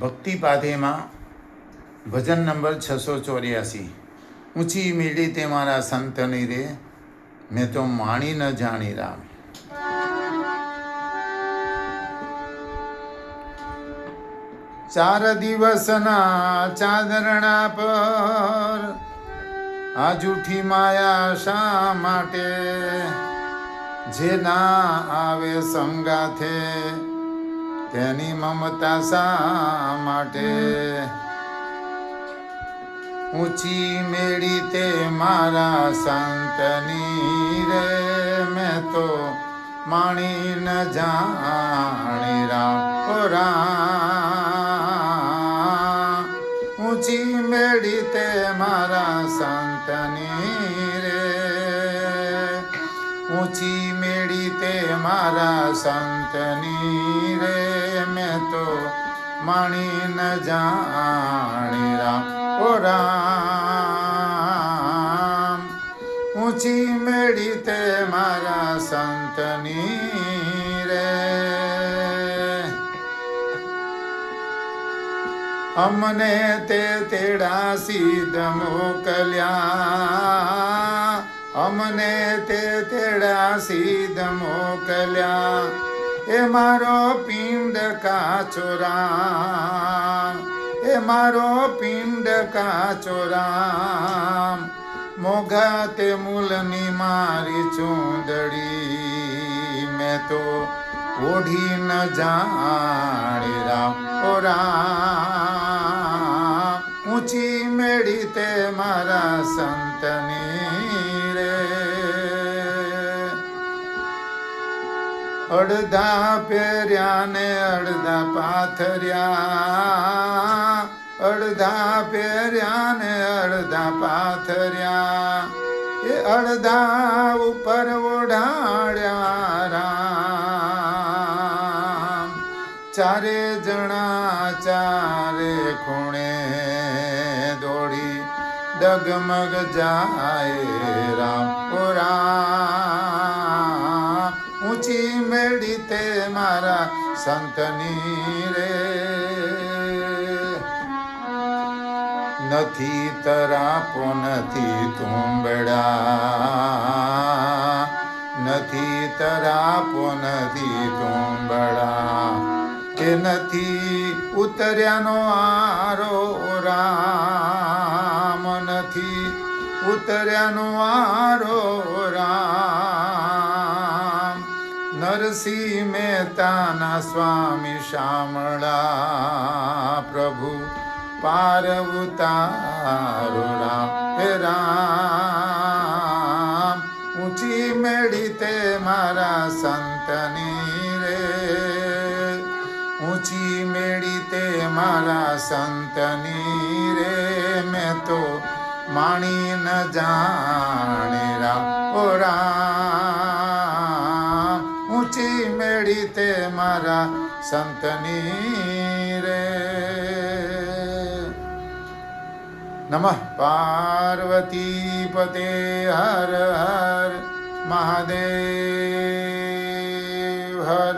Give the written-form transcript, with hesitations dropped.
ભક્તિ પાધેમાં ભજન નંબર 684। ઊંચી મીડી તે મારા સંતની રે, મેં તો માણી ન જાણી રામ। ચાર દિવસના ચાદરણા પર આ જૂઠી માયા શા માટે, જે ના આવે સંગાથે તેની મમતા શા માટે। ઊંચી મેળી તે મારા સંતની રે, મેં તો માણી ન જાણી રામ। ઓ રામ ઊંચી મેળી તે મારા સંતની રે, ઊંચી મેળી તે મારા સંતની રે, મેં તો માણી ન જાણી રામ। ઓ રામ ઊંચી મેળી તે મારા સંતની રે। અમને તે તેડા સિદ્ધ મોકલ્યા, અમને તે તેડા સિદ્ધ મોકલ્યા, એ મારો પિંડ કાચો રામ, એ મારો પિંડ કાચો રામ। મોઘા તે મૂલની મારી ચૂંદડી, મેં તો ઓઢી ન જાણી રામ। ઓ રામ ઊંચી મેળી તે મારા સંતની રે। અડધા પહેર્યા ને અડધા પાથર્યા, અડધા પહેર્યા ને અડધા પાથર્યા, એ અડધા ઉપર ઓઢાડ્યા રામ। ચારે જણા ચારે ખૂણે દોડી ડગમગ જાય રામ। ઓ રામ ઊંચી મેળી તે મારા સંતની રે। નથી તરાપો નથી તુંબડા, નથી તરાપો નથી તુંબડા, કે નથી ઉતર્યાનો આરો રામ, નથી ઉતર્યાનો આરો રામ। નરસિંહ મહેતાના સ્વામી શામળા, પ્રભુ પાર ઉતારો રામ। હે રામ ઊંચી મેળી તે મારા સંતની રે, ઊંચી મેળી તે મારા સંતની રે, મેં તો માણી ન જાણી રામ। ઓ રામ ઊંચી મેળી તે મારા સંતની રે। નમઃ પાર્વતી પતે હર હર મહાદેવ હર।